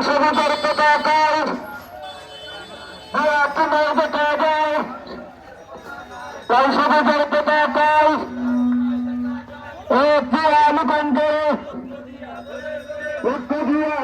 সংসদের পতাকায় দেখা যায় সংসদের পতাকায় একটি আলুকান্তে উত্তরিয়া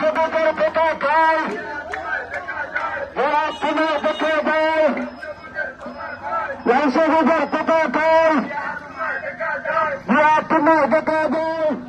সংসদের পতাকায় ওরা তোমার দেখে দেয় সংসদের পতাকায় ওরা তোমার দেখা দেয়